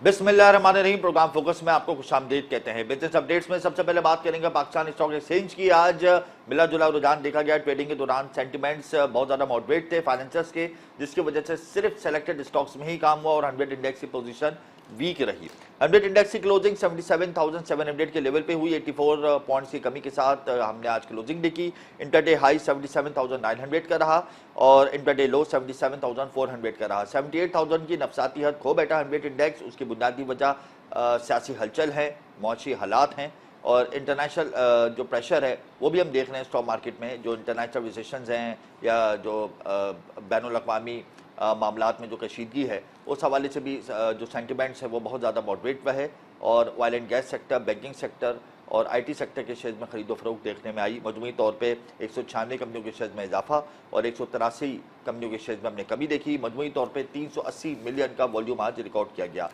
बिस्मिल्लाहिर्रहमानिर्रहीम। Programme focus में आपको खुशामदीद कहते हैं। बिजनेस अपडेट्स में सबसे पहले बात करेंगे पाकिस्तान स्टॉक एक्सचेंज की। आज मिला जुला रुझान देखा गया। ट्रेडिंग के दौरान सेंटिमेंट्स बहुत ज़्यादा मॉडरेट थे फाइनेंसर्स के, जिसकी वजह से सिर्फ सेलेक्टेड स्टॉक्स में ही काम हुआ और 100 इंडेक्स की पोजीशन वीक रही। 100 इंडेक्स की क्लोजिंग 77,700 के लेवल पे हुई। 84 पॉइंट्स की कमी के साथ हमने आज क्लोजिंग देखी। इंटरडे हाई 77,900 का रहा और इंटरडे लो 77,400 का रहा। 78,000 की नफसाती हद खो बैठा 100 इंडेक्स। उसकी बुनियादी वजह सियासी हलचल है, मौशी हालात हैं और इंटरनेशनल जो प्रेशर है वो भी हम देख रहे हैं स्टॉक मार्केट में। जो इंटरनेशनल रिसेशंस हैं या जो बैनुल अक़वामी मामलात में जो कशीदगी है, उस हवाले से भी जो सेंटिमेंट्स है वो बहुत ज़्यादा मॉडरेट है। और oil and gas sector, banking sector और आईटी सेक्टर के शेयर्स में खरीदो फरोख्त देखने में आई। मजमूई तौर पे 196 कंपनियों के शेयर्स में इजाफा और 183 कंपनियों के शेयर्स में हमने कमी देखी। मजमूई तौर पे 380 मिलियन का वॉल्यूम आज रिकॉर्ड किया गया।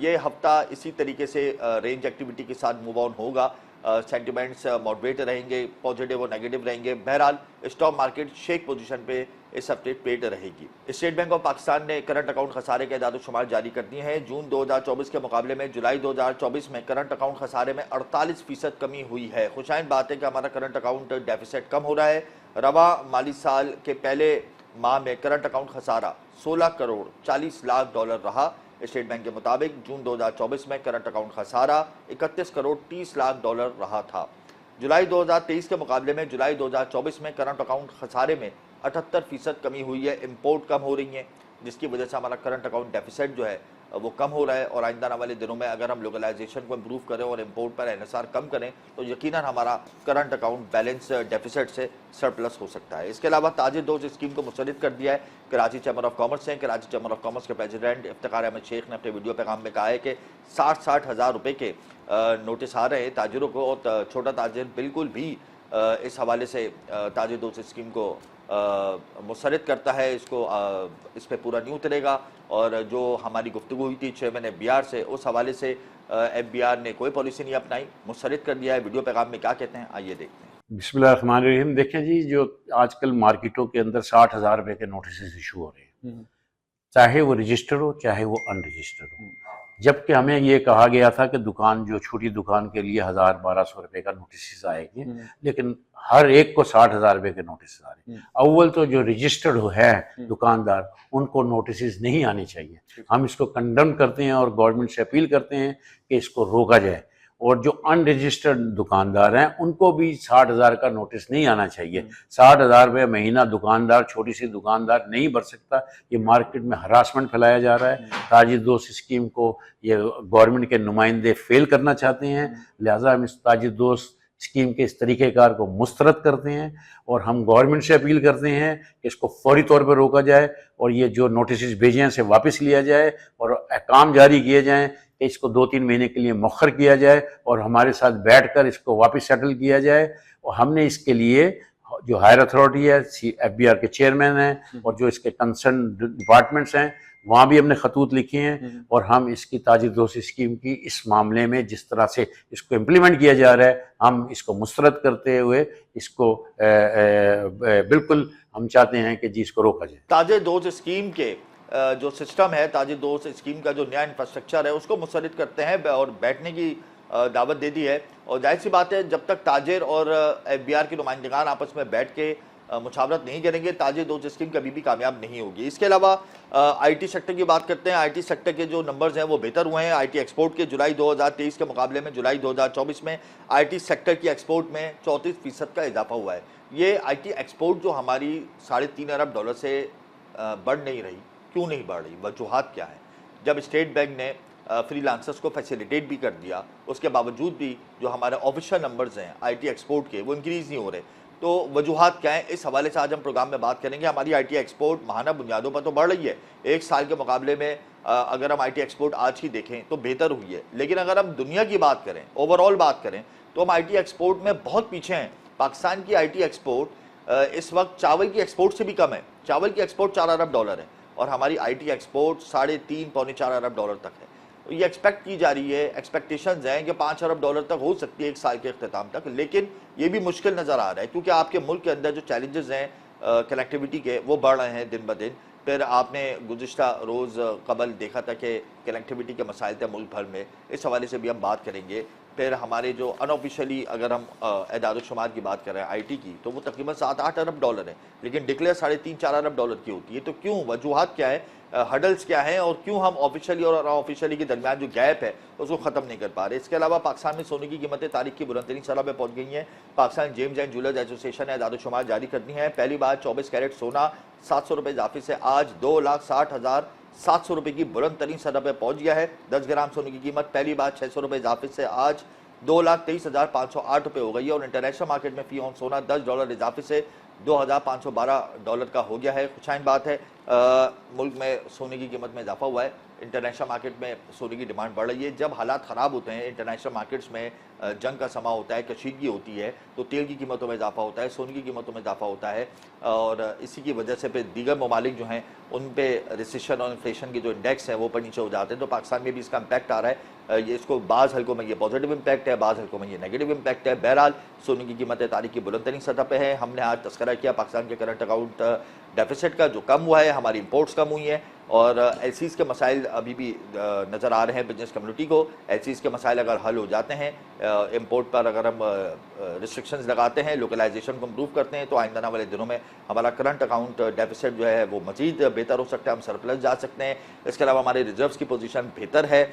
ये हफ्ता इसी तरीके से रेंज एक्टिविटी के साथ मूव ऑन होगा। सेंटिमेंट्स मॉडरेट रहेंगे, पॉजिटिव और नेगेटिव रहेंगे। बहरहाल स्टॉक मार्केट शेक पोजीशन पे इस हफ्ते ट्रेड रहेगी। स्टेट बैंक ऑफ पाकिस्तान ने करंट अकाउंट खसारे के आदाद शुमार जारी कर दिए हैं। जून 2024 के मुकाबले में जुलाई 2024 में करंट अकाउंट खसारे में 48% कमी हुई है। खुशाइन बात है कि हमारा करंट अकाउंट डेफिसिट कम हो रहा है। रवा माली साल के पहले माह में करंट अकाउंट खसारा 16 करोड़ 40 लाख डॉलर रहा। स्टेट बैंक के मुताबिक जून 2024 में करंट अकाउंट खसारा 31 करोड़ 30 लाख डॉलर रहा था। जुलाई 2023 के मुकाबले में जुलाई 2024 में करंट अकाउंट खसारे में 78% कमी हुई है। इंपोर्ट कम हो रही है, जिसकी वजह से हमारा करंट अकाउंट डेफिसिट जो है वो कम हो रहा है। और आइंदा वाले दिनों में अगर हम लोकलाइजेशन को इम्प्रूव करें और इंपोर्ट पर एनएसआर कम करें तो यकीनन हमारा करंट अकाउंट बैलेंस डेफिसिट से सरप्लस हो सकता है। इसके अलावा ताजिर दोस्त स्कीम को मुस्तरद कर दिया है कराची चैम्बर ऑफ कॉमर्स हैं। कराची चैम्बर ऑफ कॉमर्स के प्रेसिडेंट इफ्तिखार अहमद शेख ने अपने वीडियो पैगाम में कहा है कि 60 हज़ार रुपये के नोटिस आ रहे हैं ताजिरों को और छोटा ताजिर बिल्कुल भी इस हवाले से ताजिर दोस्त स्कीम को मुस्तरद करता है। इसको इस पर पूरा नहीं उतरेगा। और जो हमारी गुफ्तगू हुई थी चेयरमैन FBR से, उस हवाले से FBR ने कोई पॉलिसी नहीं अपनाई, मुस्तरद कर दिया है। वीडियो पैगाम में क्या कहते हैं आइए देखते हैं। बिस्मिल्लाहिर्रहमानिर्रहीम। देखें जी, जो आजकल मार्केटों के अंदर 60,000 रुपये के नोटिस इशू हो रहे हैं, चाहे वो रजिस्टर्ड हो चाहे वो अनरजिस्टर्ड हो। जबकि हमें ये कहा गया था कि दुकान, जो छोटी दुकान के लिए 1,000-1,200 रुपये का नोटिस आएंगे, लेकिन हर एक को 60,000 रुपये के नोटिस आ रहे हैं। अव्वल तो जो रजिस्टर्ड है दुकानदार, उनको नोटिस नहीं आने चाहिए। हम इसको कंडेम करते हैं और गवर्नमेंट से अपील करते हैं कि इसको रोका जाए। और जो अनरजिस्टर्ड दुकानदार हैं उनको भी 60,000 का नोटिस नहीं आना चाहिए। 60,000 रुपये महीना दुकानदार, छोटी सी दुकानदार नहीं भर सकता। ये मार्केट में हरासमेंट फैलाया जा रहा है। ताजिर दोस्त स्कीम को ये गवर्नमेंट के नुमाइंदे फेल करना चाहते हैं, लिहाजा हम इस ताजिर दोस्त स्कीम के इस तरीक़ेकार को मुस्तरद करते हैं और हम गवर्नमेंट से अपील करते हैं कि इसको फौरी तौर पर रोका जाए और ये जो नोटिस भेजे हैं से वापस लिया जाए और अहकाम जारी किए जाएँ कि इसको 2-3 महीने के लिए मौखर किया जाए और हमारे साथ बैठकर इसको वापस सेटल किया जाए। और हमने इसके लिए जो हायर अथॉरिटी है, FBR के चेयरमैन हैं और जो इसके कंसर्न डिपार्टमेंट्स हैं, वहाँ भी हमने खतूत लिखे हैं। और हम इसकी ताजिर दोस्त स्कीम की इस मामले में जिस तरह से इसको इम्प्लीमेंट किया जा रहा है, हम इसको मुस्तरद करते हुए इसको बिल्कुल हम चाहते हैं कि जी इसको रोका जाए। ताजिर दोस्त स्कीम के जो सिस्टम है, ताजिर दोस्त स्कीम का जो नया इंफ्रास्ट्रक्चर है उसको मुस्तरद करते हैं और बैठने की दावत दे दी है। और जाहिर सी बात है, जब तक ताजिर और FBR के नुमाइंदगान आपस में बैठ के मुशावरत नहीं करेंगे, ताजिर दोस्त स्कीम कभी भी कामयाब नहीं होगी। इसके अलावा IT सेक्टर की बात करते हैं। IT सेक्टर के जो नंबर्स हैं वो बेहतर हुए हैं। IT एक्सपोर्ट के जुलाई 2023 के मुकाबले में जुलाई 2024 में IT सेक्टर की एक्सपोर्ट में 34% का इजाफा हुआ है। ये IT एक्सपोर्ट जो हमारी 3.5 अरब डॉलर से बढ़ नहीं रही, क्यों नहीं बढ़ रही, वजूहात क्या है? जब स्टेट बैंक ने फ्रीलांसर्स को फैसिलिटेट भी कर दिया, उसके बावजूद भी जो हमारे ऑफिशियल नंबर्स हैं IT एक्सपोर्ट के वो इंक्रीज़ नहीं हो रहे, तो वजूहात क्या है? इस हवाले से आज हम प्रोग्राम में बात करेंगे। हमारी IT एक्सपोर्ट माहाना बुनियादों पर तो बढ़ रही है, एक साल के मुकाबले में अगर हम IT एक्सपोर्ट आज की देखें तो बेहतर हुई है। लेकिन अगर हम दुनिया की बात करें, ओवरऑल बात करें, तो हम IT एक्सपोर्ट में बहुत पीछे हैं। पाकिस्तान की IT एक्सपोर्ट इस वक्त चावल की एक्सपोर्ट से भी कम है। चावल की एक्सपोर्ट 4 अरब डॉलर है और हमारी IT एक्सपोर्ट 3.5-4 अरब डॉलर तक है। तो ये एक्सपेक्ट की जा रही है, एक्सपेक्टेशंस हैं कि 5 अरब डॉलर तक हो सकती है एक साल के अख्ताम तक, लेकिन ये भी मुश्किल नज़र आ रहा है क्योंकि आपके मुल्क के अंदर जो चैलेंजेस हैं कनेक्टिविटी के वो बढ़ रहे हैं दिन ब दिन। फिर आपने गुज़िश्ता रोज़ कबल देखा था कि कनेक्टिविटी के मसाइल थे मुल्क भर में, इस हवाले से भी हम बात करेंगे। फिर हमारे जो अनऑफिशियली अगर हम एदाद-ओ-शुमार की बात कर रहे हैं आईटी की, तो वो तकरीबन 7-8 अरब डॉलर है, लेकिन डिक्लेयर 3.5-4 अरब डॉलर की होती है। तो क्यों, वजूहात क्या है, हडल्स क्या हैं, और क्यों हम ऑफिशियली और अनऑफिशियली के दरमियान जो गैप है उसको ख़त्म नहीं कर पा रहे। इसके अलावा पाकिस्तान में सोने की कीमतें तारीख की बुलंद तरीन सतह पर पहुँच गई हैं। Pakistan James and jewellers association ने एदाद-ओ-शुमार जारी कर दी है। पहली बार 24 कैरेट सोना 700 रुपये इजाफे से आज 2,60,700 रुपये की बुलंद तरीन सतह पर पहुँच गया है। 10 ग्राम सोने की कीमत पहली बार 600 रुपये इजाफे से आज 2,23,508 रुपये हो गई है, और इंटरनेशनल मार्केट में फी ऑन सोना $10 इजाफे से $2,512 का हो गया है। खुशाइन बात है, मुल्क में सोने की कीमत में इजाफा हुआ है, इंटरनेशनल मार्केट में सोने की डिमांड बढ़ रही है। जब हालात ख़राब होते हैं, इंटरनेशनल मार्केट्स में जंग का समा होता है, कशीदगी होती है, तो तेल की कीमतों में इजाफा होता है, सोने की कीमतों में इजाफा होता है, और इसी की वजह से फिर दीगर ममालिक जो हैं उन पे रिसेशन और इन्फ्लेशन के जो इंडेक्स हैं वो ऊपर नीचे हो जाते हैं। तो पाकिस्तान में भी इसका इम्पैक्ट आ रहा है। ये इसको बाज़ हल्कों में ये पॉजिटिव इम्पैक्ट है, बाज़ हल्कों में ये नेगेटिव इम्पैक्ट है। बहरहाल सोने की कीमतें तारीख की बुलंद तरीन सतह पे है। हमने आज तस्करा किया पाकिस्तान के करंट अकाउंट डेफिसिट का, जो कम हुआ है, हमारी इंपोर्ट्स कम हुई हैं, और एलसीज़ के मसाइल अभी भी नज़र आ रहे हैं बिजनेस कम्युनिटी को। एलसीज़ के मसाइल अगर हल हो जाते हैं, इंपोर्ट पर अगर हम रिस्ट्रिक्शंस लगाते हैं, लोकलाइजेशन को इम्प्रूव करते हैं, तो आइंदा आने वाले दिनों में हमारा करंट अकाउंट डेफिसिट जो है वो मज़ीद बेहतर हो सकता है, हम सरप्लस जा सकते हैं। इसके अलावा हमारे रिजर्व्स की पोजीशन बेहतर है।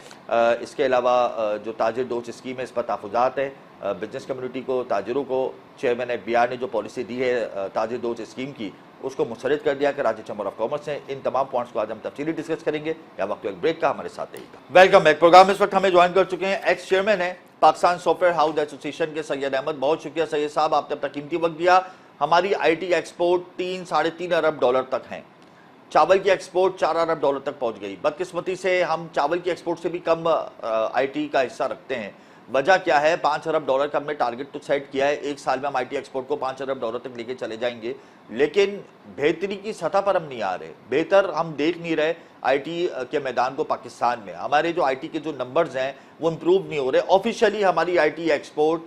इसके अलावा जो ताजिर डोज स्कीम है, इस पर तहफ़्फ़ुज़ात है बिजनेस कम्युनिटी को, ताजिरों को। चेयरमैन एफबीआर ने जो पॉलिसी दी है ताजिर डोज स्कीम की, उसको मुस्तरद कर दिया कराची चैम्बर ऑफ कॉमर्स ने। इन तमाम पॉइंट्स को आज हम तफसीली डिस्कस करेंगे। या वक्त एक ब्रेक का, हमारे साथ रहिएगा। Welcome back. प्रोग्राम इस वक्त हमें ज्वाइन कर चुके हैं एक्स चेयरमैन है पाकिस्तान सॉफ्टवेयर हाउस एसोसिएशन के सैयद अहमद। बहुत शुक्रिया सैयद साहब, आपने अपना कीमती वक्त दिया। हमारी आईटी एक्सपोर्ट 3-3.5 अरब डॉलर तक हैं, चावल की एक्सपोर्ट 4 अरब डॉलर तक पहुंच गई। बदकिस्मती से हम चावल की एक्सपोर्ट से भी कम आईटी का हिस्सा रखते हैं। वजह क्या है? 5 अरब डॉलर का हमने टारगेट तो सेट किया है, एक साल में हम आईटी एक्सपोर्ट को 5 अरब डॉलर तक लेके चले जाएंगे, लेकिन बेहतरी की सतह पर हम नहीं आ रहे, बेहतर हम देख नहीं रहे आईटी के मैदान को पाकिस्तान में। हमारे जो आईटी के जो नंबर्स हैं वो इम्प्रूव नहीं हो रहे। ऑफिशियली हमारी आईटी एक्सपोर्ट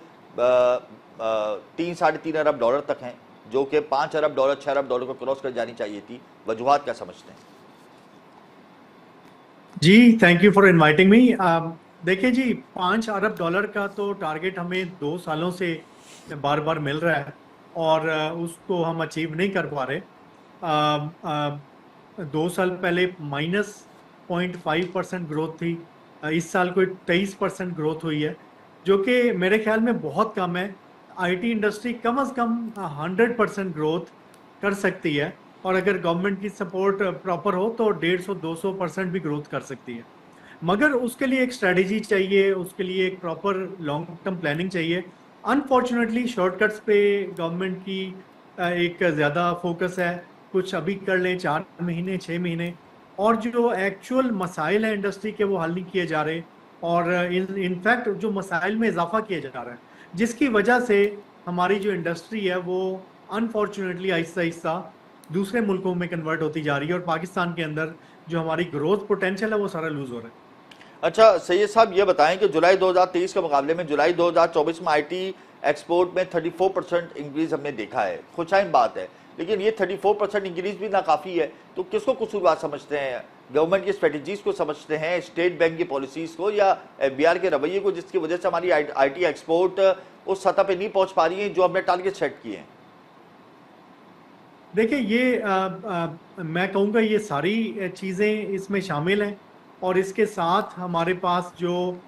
3-3.5 अरब डॉलर तक हैं, जो कि 5 अरब डॉलर 6 अरब डॉलर को क्रॉस कर जानी चाहिए थी। वजूहात क्या समझते हैं? जी, thank you for inviting me. देखिए जी, 5 अरब डॉलर का तो टारगेट हमें 2 सालों से बार बार मिल रहा है, और उसको हम अचीव नहीं कर पा रहे। 2 साल पहले -0.5% ग्रोथ थी, इस साल कोई 23% ग्रोथ हुई है, जो कि मेरे ख्याल में बहुत कम है। आईटी इंडस्ट्री कम से कम 100% ग्रोथ कर सकती है, और अगर गवर्नमेंट की सपोर्ट प्रॉपर हो तो 150-200% भी ग्रोथ कर सकती है। मगर उसके लिए एक स्ट्रेटजी चाहिए, उसके लिए एक प्रॉपर लॉन्ग टर्म प्लानिंग चाहिए। अनफॉर्चुनेटली शॉर्टकट्स पे गवर्नमेंट की एक ज़्यादा फोकस है, कुछ अभी कर लें 4 महीने 6 महीने, और जो एक्चुअल मसाइल हैं इंडस्ट्री के वो हल नहीं किए जा रहे, और इनफैक्ट जो मसाइल में इजाफा किया जा रहा है, जिसकी वजह से हमारी जो इंडस्ट्री है वो अनफॉर्चुनेटली आहिस्ता आहिस्ता दूसरे मुल्कों में कन्वर्ट होती जा रही है, और पाकिस्तान के अंदर जो हमारी ग्रोथ पोटेंशियल है वो सारा लूज हो रहा है। अच्छा सैयद साहब, ये बताएं कि जुलाई 2023 के मुकाबले में जुलाई 2024 में आईटी एक्सपोर्ट में 34% इंक्रीज हमने देखा है। खुशाइन बात है, लेकिन ये 34% इंक्रीज भी नाकाफ़ी है। तो किसको कसूरवार समझते हैं? गवर्नमेंट की स्ट्रेटजीज को समझते हैं, स्टेट बैंक की पॉलिसीज़ को, या एफबीआर के रवैये को, जिसकी वजह से हमारी आईटी एक्सपोर्ट उस सतह पर नहीं पहुँच पा रही है जो हमने टारगेट सेट किए हैं? देखिए, ये मैं कहूँगा ये सारी चीज़ें इसमें शामिल हैं, और इसके साथ हमारे पास जो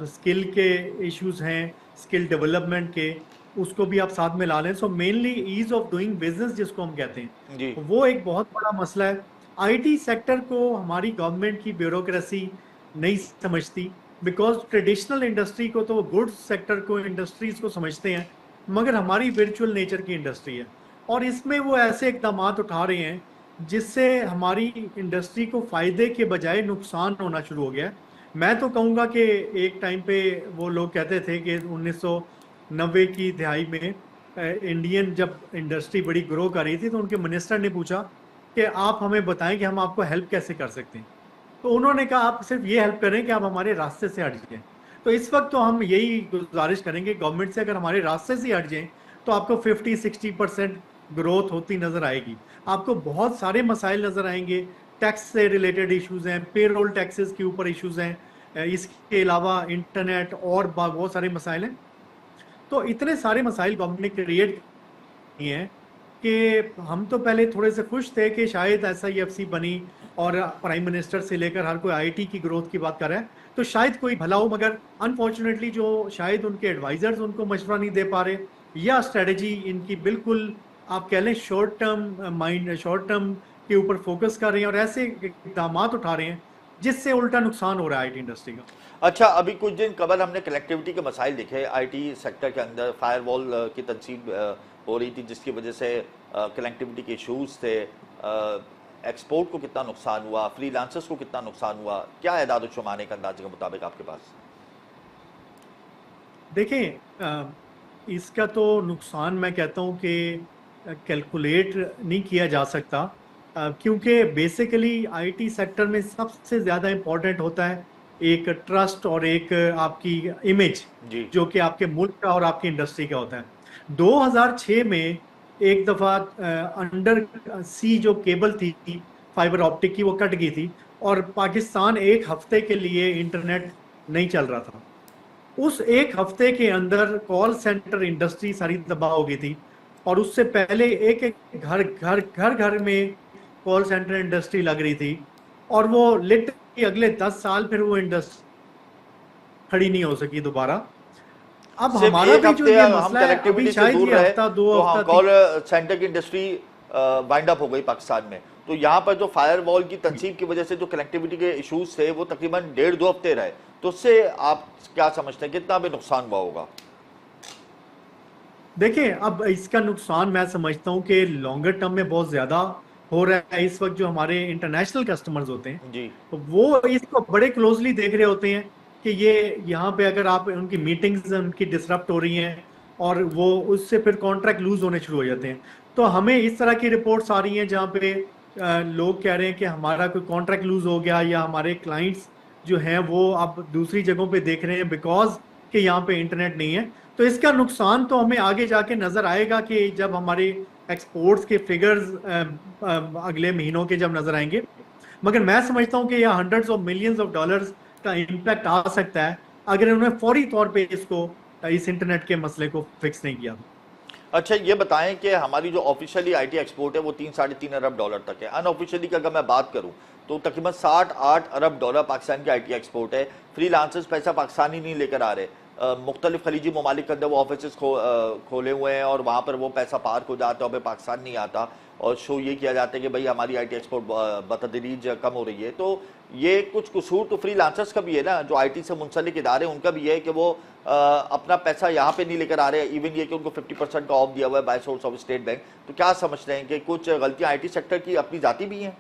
स्किल के इश्यूज हैं, स्किल डेवलपमेंट के, उसको भी आप साथ में ला लें। So mainly ease of doing business जिसको हम कहते हैं जी। वो एक बहुत बड़ा मसला है। आईटी सेक्टर को हमारी गवर्नमेंट की ब्यूरोक्रेसी नहीं समझती, बिकॉज ट्रेडिशनल इंडस्ट्री को तो गुड्स सेक्टर को, इंडस्ट्रीज को समझते हैं, मगर हमारी वर्चुअल नेचर की इंडस्ट्री है, और इसमें वो ऐसे इकदाम उठा रहे हैं जिससे हमारी इंडस्ट्री को फ़ायदे के बजाय नुकसान होना शुरू हो गया है। मैं तो कहूँगा कि एक टाइम पे वो लोग कहते थे कि 1990 की दिहाई में इंडियन जब इंडस्ट्री बड़ी ग्रो कर रही थी, तो उनके मिनिस्टर ने पूछा कि आप हमें बताएं कि हम आपको हेल्प कैसे कर सकते हैं। तो उन्होंने कहा आप सिर्फ ये हेल्प करें कि आप हमारे रास्ते से हट जाएं। तो इस वक्त तो हम यही गुजारिश करेंगे गवर्नमेंट से, अगर हमारे रास्ते से हट जाएं तो आपको 50-60% ग्रोथ होती नजर आएगी। आपको बहुत सारे मसाइल नजर आएंगे, टैक्स से रिलेटेड इश्यूज हैं, पेरोल टैक्सेस के ऊपर इश्यूज हैं, इसके अलावा इंटरनेट और बहुत सारे मसाइल हैं। तो इतने सारे मसाइल गवर्नमेंट ने क्रिएट किए हैं कि हम तो पहले थोड़े से खुश थे कि शायद SIFC बनी और प्राइम मिनिस्टर से लेकर हर कोई IT की ग्रोथ की बात कर रहा है, तो शायद कोई भला हो। मगर अनफॉर्चुनेटली जो शायद उनके एडवाइजर्स उनको मशवरा नहीं दे पा रहे, या स्ट्रेटजी इनकी बिल्कुल आप कह लें शॉर्ट टर्म के ऊपर फोकस कर रहे हैं और ऐसे इकदाम उठा रहे हैं जिससे उल्टा नुकसान हो रहा है IT इंडस्ट्री का। अच्छा, अभी कुछ दिन कबल हमने कनेक्टिविटी के मसाइल देखे IT सेक्टर के अंदर, फायरवॉल की तनसीब हो रही थी जिसकी वजह से कनेक्टिविटी के इशूज़ थे, एक्सपोर्ट को कितना नुकसान हुआ, फ्रीलांसर्स को कितना नुकसान हुआ, क्या एदाद शुमाने के अंदाजे के मुताबिक आपके पास? देखें, इसका तो नुकसान मैं कहता हूँ कि कैलकुलेट नहीं किया जा सकता, क्योंकि बेसिकली IT सेक्टर में सबसे ज़्यादा इम्पोर्टेंट होता है एक ट्रस्ट और एक आपकी इमेज, जो कि आपके मुल्क का और आपकी इंडस्ट्री का होता है। 2006 में एक दफ़ा अंडर सी जो केबल थी फाइबर ऑप्टिक की, वो कट गई थी और पाकिस्तान एक हफ्ते के लिए इंटरनेट नहीं चल रहा था। उस एक हफ्ते के अंदर कॉल सेंटर इंडस्ट्री सारी तबाह हो गई थी और उससे पहले एक एक घर में कॉल सेंटर इंडस्ट्री लग रही थी और वो लिटरली अगले 10 साल फिर वो इंडस्ट्री खड़ी नहीं हो सकी दोबारा। अब हमारा भी जो ये मसला है, अभी शायद ये हफ्ता 2 हफ्ता कॉल सेंटर की इंडस्ट्री वाइंड अप हो गई पाकिस्तान में, तो यहाँ पर जो फायरवॉल की तनसीब की वजह से जो कनेक्टिविटी के इश्यूज थे वो तकरीबन 1.5-2 हफ्ते रहे, तो उससे आप क्या समझते हैं कितना भी नुकसान हुआ होगा? देखिए, अब इसका नुकसान मैं समझता हूँ कि लॉन्गर टर्म में बहुत ज्यादा हो रहा है। इस वक्त जो हमारे इंटरनेशनल कस्टमर्स होते हैं जी, तो वो इसको बड़े क्लोजली देख रहे होते हैं कि ये यहाँ पे अगर आप उनकी मीटिंग्स उनकी डिसरप्ट हो रही हैं और वो उससे फिर कॉन्ट्रैक्ट लूज होने शुरू हो जाते हैं। तो हमें इस तरह की रिपोर्ट्स आ रही हैं जहाँ पे लोग कह रहे हैं कि हमारा कोई कॉन्ट्रैक्ट लूज हो गया या हमारे क्लाइंट्स जो हैं वो अब दूसरी जगहों पे देख रहे हैं बिकॉज कि यहाँ पे इंटरनेट नहीं है। तो इसका नुकसान तो हमें आगे जाके नजर आएगा कि जब हमारे एक्सपोर्ट्स के फिगर्स अगले महीनों के जब नजर आएंगे। मगर मैं समझता हूँ कि यह hundreds of millions of dollars का इम्पैक्ट आ सकता है अगर उन्होंने फौरी तौर पे इस इंटरनेट के मसले को फिक्स नहीं किया। अच्छा, ये बताएं कि हमारी जो ऑफिशियली IT एक्सपोर्ट है वो 3-3.5 अरब डॉलर तक है। अनऑफिशियली की अगर मैं बात करूं तो तकरीबन 7-8 अरब डॉलर पाकिस्तान की IT एक्सपोर्ट है। फ्रीलांसर्स पैसा पाकिस्तानी नहीं लेकर आ रहे, मुख्तलिफ खलीजी ममालिक के अंदर वो ऑफिस खोले हुए हैं और वहाँ पर वो पैसा पार्क हो जाता है और फिर पाकिस्तान नहीं आता और शो ये किया जाता है कि भाई हमारी IT एक्सपोर्ट बतदरीज कम हो रही है। तो ये कुछ कसूर तो फ्रीलांसर्स का भी है ना, जो IT से मुंसलिक इदारे उनका भी है कि वो अपना पैसा यहाँ पे नहीं लेकर आ रहे हैं। इवन ये कि उनको 50% का ऑफ दिया हुआ है by source of State Bank. तो क्या समझते हैं कि कुछ गलतियाँ IT सेक्टर की अपनी जाती भी हैं?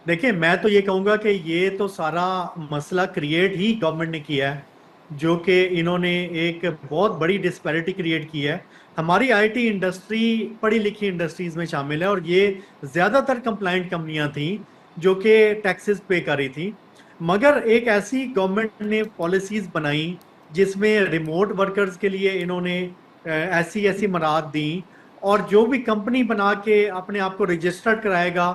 देखिए, मैं तो ये कहूँगा कि ये तो सारा मसला क्रिएट ही गवर्नमेंट ने किया है, जो कि इन्होंने एक बहुत बड़ी डिस्पैरिटी क्रिएट की है। हमारी IT इंडस्ट्री पढ़ी लिखी इंडस्ट्रीज में शामिल है और ये ज़्यादातर कंप्लाइंट कंपनियां थी जो कि टैक्सेस पे कर रही थी। मगर एक ऐसी गवर्नमेंट ने पॉलिसीज बनाई जिसमें रिमोट वर्कर्स के लिए इन्होंने ऐसी मराहत दी और जो भी कंपनी बना के अपने आप को रजिस्टर्ड कराएगा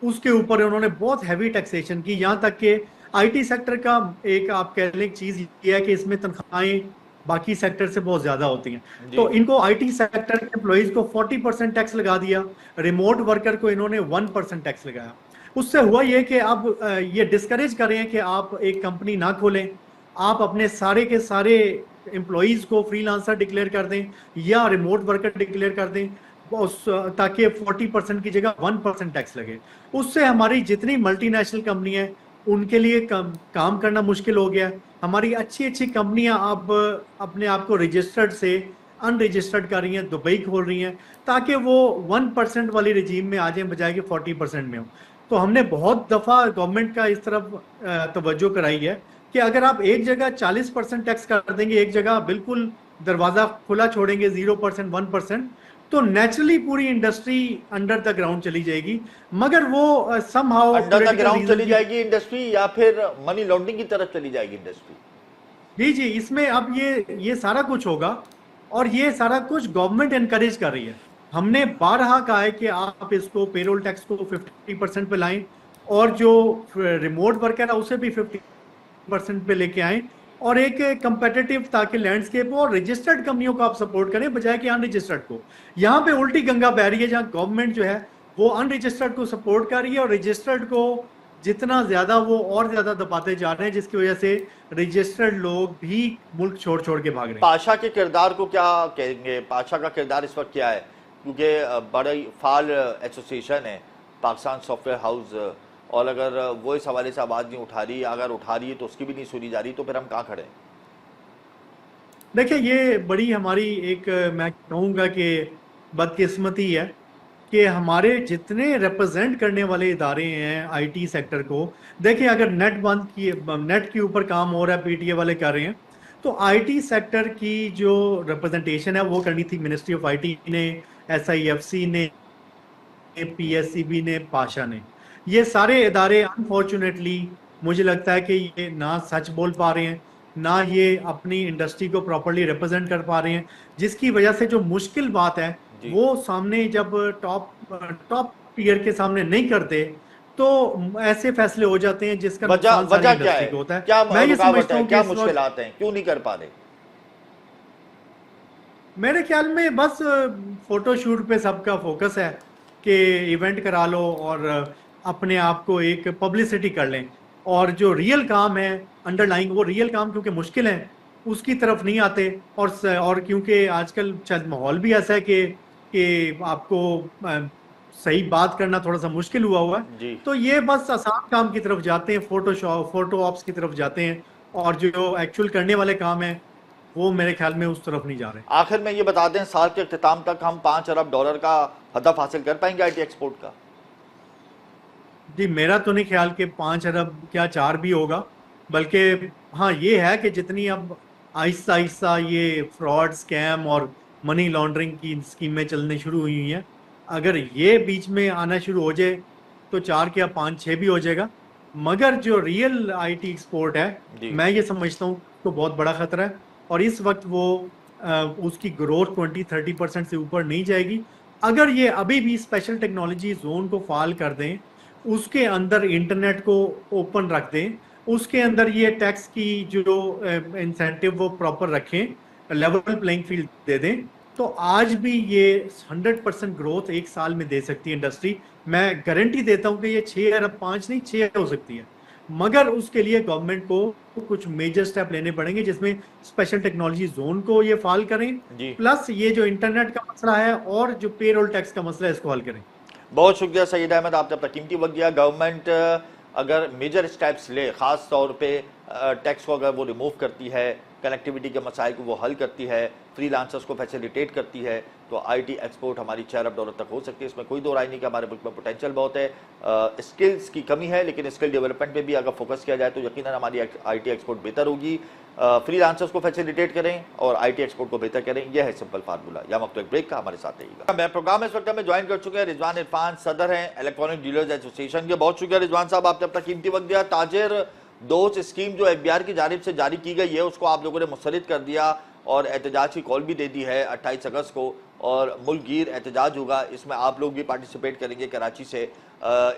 उसके ऊपर उन्होंने बहुत हैवी टैक्सेशन की। यहाँ तक कि IT सेक्टर का एक आप कह लें चीज़ ये है कि इसमें तनख्वाहें बाकी सेक्टर से बहुत ज्यादा होती हैं। तो इनको IT सेक्टर के एम्प्लॉइज को 40% टैक्स लगा दिया, रिमोट वर्कर को इन्होंने 1% टैक्स लगाया। उससे हुआ ये कि अब ये डिस्करेज कर रहे हैं कि आप एक कंपनी ना खोलें, आप अपने सारे के सारे एम्प्लॉइज को फ्रीलांसर डिक्लेयर कर दें या रिमोट वर्कर डिक्लेयर कर दें ताकि 40% की जगह 1% टैक्स लगे। उससे हमारी जितनी मल्टीनेशनल कंपनी है उनके लिए काम करना मुश्किल हो गया। हमारी अच्छी कंपनियां अब अपने आप को रजिस्टर्ड से अनरजिस्टर्ड कर रही हैं, दुबई खोल रही हैं ताकि वो 1% वाली रजीम में आ जाए बजाय कि 40% में हो। तो हमने बहुत दफ़ा गवर्नमेंट का इस तरफ तवज्जो कराई है कि अगर आप एक जगह 40% टैक्स कर देंगे, एक जगह बिल्कुल दरवाज़ा खुला छोड़ेंगे 0% 1%, तो नेचुरली पूरी इंडस्ट्री अंडर द ग्राउंड चली जाएगी। मगर वो समहाउ अंडर द ग्राउंड चली जाएगी इंडस्ट्री या फिर मनी लॉन्ड्रिंग की तरफ चली जाएगी इंडस्ट्री? जी, इसमें अब ये सारा कुछ होगा और ये सारा कुछ गवर्नमेंट एनकरेज कर रही है। हमने बारहा कहा है कि आप इसको पेरोल टैक्स को 50% पे लाएं और जो रिमोट वर्कर है उसे भी 50% पे लेके आएं और एक कंपेटिटिव ताकि लैंडस्केप हो और रजिस्टर्ड कंपनियों को आप सपोर्ट करें बजाय कि अनरजिस्टर्ड को। यहाँ पे उल्टी गंगा बह रही है, जहाँ गवर्नमेंट जो है वो अनरजिस्टर्ड को सपोर्ट कर रही है और रजिस्टर्ड को जितना ज्यादा वो और ज्यादा दबाते जा रहे हैं, जिसकी वजह से रजिस्टर्ड लोग भी मुल्क छोड़ छोड़ के भाग रहे हैं। पाशा के किरदार को क्या कहेंगे? पाशा का किरदार इस वक्त क्या है? क्योंकि बड़ी फाल एसोसिएशन है पाकिस्तान सॉफ्टवेयर हाउस, और अगर वो इस हवाले से आवाज़ नहीं उठा रही, अगर उठा रही है तो उसकी भी नहीं सुनी जा रही, तो फिर हम कहाँ खड़े हैं? देखिए, ये बड़ी हमारी एक, मैं कहूँगा कि बदकिस्मती है कि हमारे जितने रिप्रेजेंट करने वाले इदारे हैं आईटी सेक्टर को, देखिए अगर नेट बंद किए, नेट के ऊपर काम हो रहा है, पीटीए वाले कर रहे हैं, तो आईटी सेक्टर की जो रिप्रेजेंटेशन है वो करनी थी मिनिस्ट्री ऑफ आईटी ने, एसआईएफसी ने, पीएससीबी ने, पाशा ने। ये सारे इदारे अनफॉर्चुनेटली मुझे लगता है कि ये ना सच बोल पा रहे हैं, ना ये अपनी इंडस्ट्री को प्रॉपर्ली रिप्रेजेंट कर पा रहे हैं, जिसकी वजह से जो मुश्किल बात है वो सामने जब टॉप टीयर के सामने नहीं करते तो ऐसे फैसले हो जाते हैं जिसका नुकसान सारी इंडस्ट्री को होता है। क्या मैं ये समझता हूँ क्या मुश्किलात हैं, क्यों नहीं कर पा रहे? मेरे ख्याल में बस फोटोशूट पे सबका फोकस है कि इवेंट करा लो और अपने आप को एक पब्लिसिटी कर लें, और जो रियल काम है अंडरलाइंग, वो रियल काम क्योंकि मुश्किल है उसकी तरफ नहीं आते। और क्योंकि आजकल शायद माहौल भी ऐसा है कि आपको सही बात करना थोड़ा सा मुश्किल हुआ है, तो ये बस आसान काम की तरफ जाते हैं, फोटो ऑप्स की तरफ जाते हैं, और जो एक्चुअल करने वाले काम है वो मेरे ख्याल में उस तरफ नहीं जा रहे। आखिर में ये बता दें, साल के अख्तिताम तक हम $5 अरब का हदफ हासिल कर पाएंगे आईटी एक्सपोर्ट का? जी, मेरा तो नहीं ख्याल कि 5 अरब क्या 4 भी होगा, बल्कि हाँ ये है कि जितनी अब आहिस्ता आहिस्ता ये फ्रॉड, स्कैम और मनी लॉन्ड्रिंग की स्कीमें चलने शुरू हुई हैं, अगर ये बीच में आना शुरू हो जाए तो 4 क्या 5 6 भी हो जाएगा। मगर जो रियल आईटी एक्सपोर्ट है, मैं ये समझता हूँ तो बहुत बड़ा खतरा है, और इस वक्त वो उसकी ग्रोथ 20-30% से ऊपर नहीं जाएगी। अगर ये अभी भी स्पेशल टेक्नोलॉजी जोन को फाल कर दें, उसके अंदर इंटरनेट को ओपन रख दें, उसके अंदर ये टैक्स की जो इंसेंटिव वो प्रॉपर रखें, लेवल प्लेइंग फील्ड दे दें, तो आज भी ये 100% ग्रोथ एक साल में दे सकती है इंडस्ट्री। मैं गारंटी देता हूं कि ये 6 अरब 5 नहीं 6 हो सकती है, मगर उसके लिए गवर्नमेंट को कुछ मेजर स्टेप लेने पड़ेंगे, जिसमें स्पेशल टेक्नोलॉजी जोन को ये फाल करें, प्लस ये जो इंटरनेट का मसला है और जो पेरोल टैक्स का मसला है इसको हल करें। बहुत शुक्रिया सईद अहमद, आपने अपना कीमती वक्त दिया। गवर्नमेंट अगर मेजर स्टेप्स ले, खास तौर पे टैक्स को अगर वो रिमूव करती है, कनेक्टिविटी के मसाइल को वो हल करती है, फ्रीलांसर्स को फैसिलिटेट करती है, तो आईटी एक्सपोर्ट हमारी $6 अरब तक हो सकती है। इसमें कोई दो राय नहीं कि हमारे मुल्क में पोटेंशियल बहुत है, स्किल्स की कमी है, लेकिन स्किल डेवलपमेंट में भी अगर फोकस किया जाए तो यकीनन हमारी आईटी एक्सपोर्ट बेहतर होगी। फ्रीलांसर्स को फैसिलिटेट करें और आईटी एक्सपोर्ट को बेहतर करें, यह है सिंपल फार्मूला। या वक्त एक ब्रेक का, हमारे साथ रहिएगा। मैं प्रोग्राम इस वक्त में ज्वाइन कर चुके हैं रिजवान इरफान, सदर हैं इलेक्ट्रॉनिक डीलर्स एसोसिएशन के। बहुत शुक्रिया रिजवान साहब, आपने अपना कीमती वक्त दिया। ताजिर दोस्त स्कीम जो एफबीआर की जानिब से जारी की गई है उसको आप लोगों ने मुस्तरद कर दिया और एहतजाज की कॉल भी दे दी है 28 अगस्त को, और मुल्कगीर एहतजाज होगा, इसमें आप लोग भी पार्टिसिपेट करेंगे। कराची से